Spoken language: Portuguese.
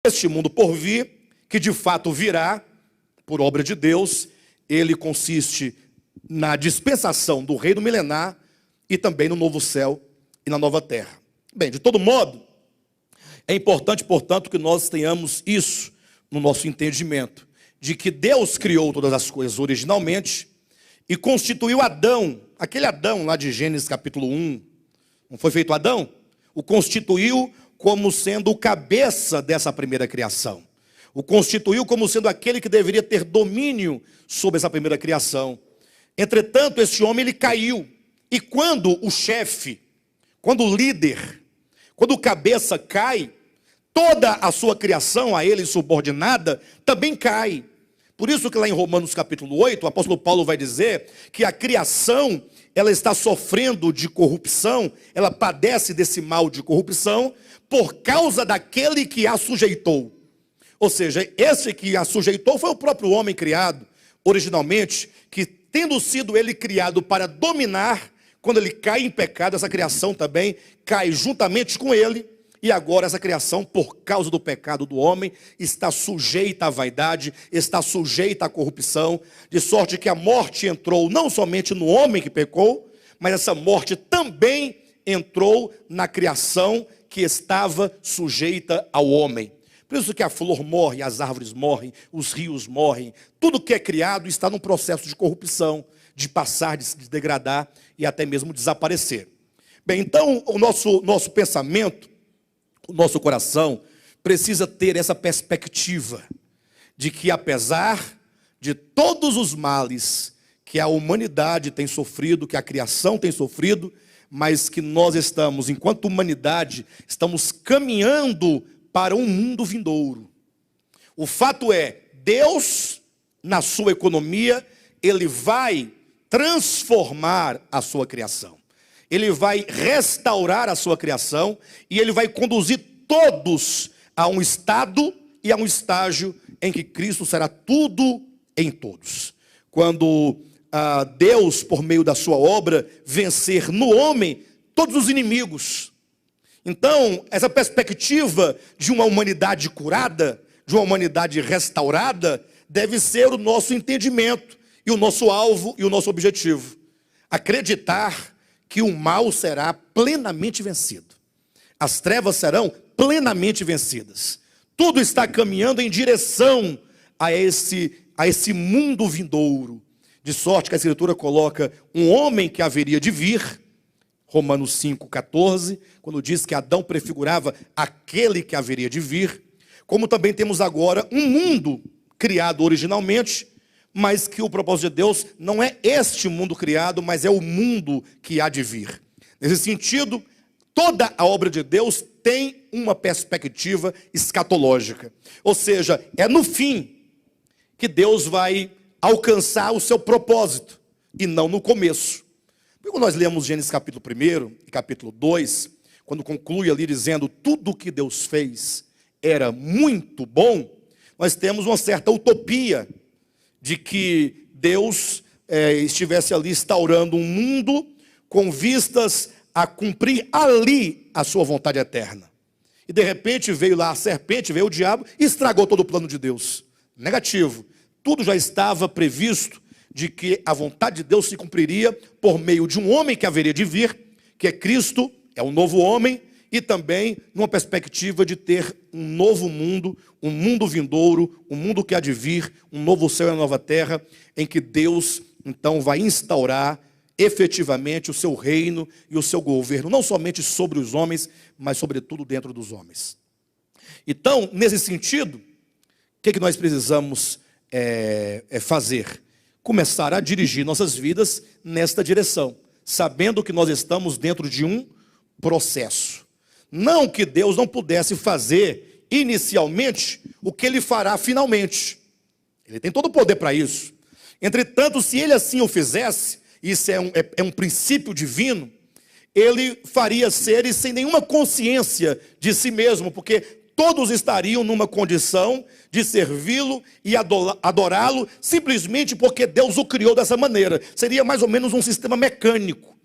Este mundo por vir, que de fato virá, por obra de Deus, ele consiste na dispensação do reino milenar e também no novo céu e na nova terra. Bem, de todo modo, é importante, portanto, que nós tenhamos isso no nosso entendimento, de que Deus criou todas as coisas originalmente e constituiu Adão, aquele Adão lá de Gênesis capítulo 1, não foi feito Adão? O constituiu como sendo o cabeça dessa primeira criação. O constituiu como sendo aquele que deveria ter domínio sobre essa primeira criação. Entretanto, esse homem ele caiu. E quando o chefe, quando o líder, quando o cabeça cai, toda a sua criação a ele subordinada também cai. Por isso que lá em Romanos capítulo 8, o apóstolo Paulo vai dizer que a criação, ela está sofrendo de corrupção, ela padece desse mal de corrupção, por causa daquele que a sujeitou. Ou seja, esse que a sujeitou foi o próprio homem criado, originalmente, que tendo sido ele criado para dominar, quando ele cai em pecado, essa criação também cai juntamente com ele, e agora essa criação, por causa do pecado do homem, está sujeita à vaidade, está sujeita à corrupção, de sorte que a morte entrou não somente no homem que pecou, mas essa morte também entrou na criação que estava sujeita ao homem. Por isso que a flor morre, as árvores morrem, os rios morrem, tudo que é criado está num processo de corrupção, de passar, de se degradar e até mesmo desaparecer. Bem, então o nosso pensamento, o nosso coração precisa ter essa perspectiva de que apesar de todos os males que a humanidade tem sofrido, que a criação tem sofrido, mas que nós estamos, enquanto humanidade, estamos caminhando para um mundo vindouro. O fato é, Deus, na sua economia, ele vai transformar a sua criação. Ele vai restaurar a sua criação e ele vai conduzir todos a um estado e a um estágio em que Cristo será tudo em todos. Quando Deus, por meio da sua obra, vencer no homem todos os inimigos. Então, essa perspectiva de uma humanidade curada, de uma humanidade restaurada, deve ser o nosso entendimento e o nosso alvo e o nosso objetivo. Acreditar que o mal será plenamente vencido. As trevas serão plenamente vencidas. Tudo está caminhando em direção a esse mundo vindouro. De sorte que a Escritura coloca um homem que haveria de vir, Romanos 5,14, quando diz que Adão prefigurava aquele que haveria de vir, como também temos agora um mundo criado originalmente, mas que o propósito de Deus não é este mundo criado, mas é o mundo que há de vir. Nesse sentido, toda a obra de Deus tem uma perspectiva escatológica. Ou seja, é no fim que Deus vai alcançar o seu propósito, e não no começo. Quando nós lemos Gênesis capítulo 1 e capítulo 2, quando conclui ali dizendo tudo o que Deus fez era muito bom, nós temos uma certa utopia de que Deus estivesse ali instaurando um mundo com vistas a cumprir ali a sua vontade eterna. E de repente veio lá a serpente, veio o diabo e estragou todo o plano de Deus. Negativo. Tudo já estava previsto de que a vontade de Deus se cumpriria por meio de um homem que haveria de vir, que é Cristo, é um novo homem, e também numa perspectiva de ter um novo mundo, um mundo vindouro, um mundo que há de vir, um novo céu e uma nova terra, em que Deus então vai instaurar efetivamente o seu reino e o seu governo, não somente sobre os homens, mas sobretudo dentro dos homens. Então, nesse sentido, o que nós precisamos fazer? Começar a dirigir nossas vidas nesta direção, sabendo que nós estamos dentro de um processo. Não que Deus não pudesse fazer inicialmente o que Ele fará finalmente. Ele tem todo o poder para isso. Entretanto, se Ele assim o fizesse, isso é um princípio divino, Ele faria seres sem nenhuma consciência de si mesmo, porque todos estariam numa condição de servi-lo e adorá-lo, simplesmente porque Deus o criou dessa maneira. Seria mais ou menos um sistema mecânico.